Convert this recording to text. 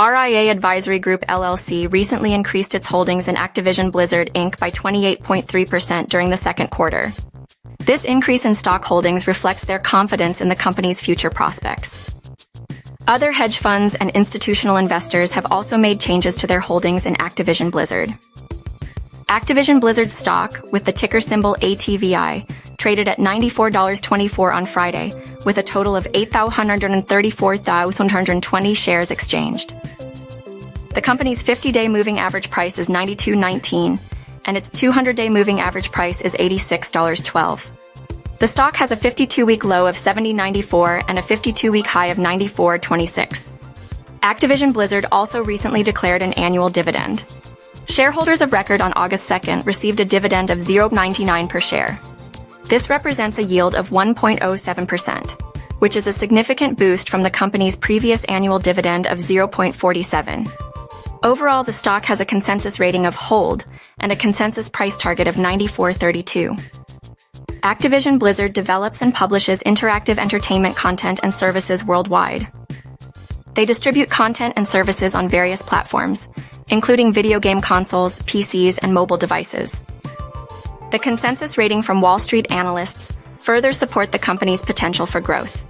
RIA Advisory Group LLC recently increased its holdings in Activision Blizzard, Inc. by 28.3% during the second quarter. This increase in stock holdings reflects their confidence in the company's future prospects. Other hedge funds and institutional investors have also made changes to their holdings in Activision Blizzard. Activision Blizzard stock, with the ticker symbol ATVI, traded at $94.24 on Friday, with a total of 834,120 shares exchanged. The company's 50-day moving average price is $92.19, and its 200-day moving average price is $86.12. The stock has a 52-week low of $70.94 and a 52-week high of $94.26. Activision Blizzard also recently declared an annual dividend. Shareholders of record on August 2nd received a dividend of $0.99 per share. This represents a yield of 1.07%, which is a significant boost from the company's previous annual dividend of 0.47. Overall, the stock has a consensus rating of hold and a consensus price target of $94.32. Activision Blizzard develops and publishes interactive entertainment content and services worldwide. They distribute content and services on various platforms, including video game consoles, PCs, and mobile devices. The consensus rating from Wall Street analysts further support the company's potential for growth.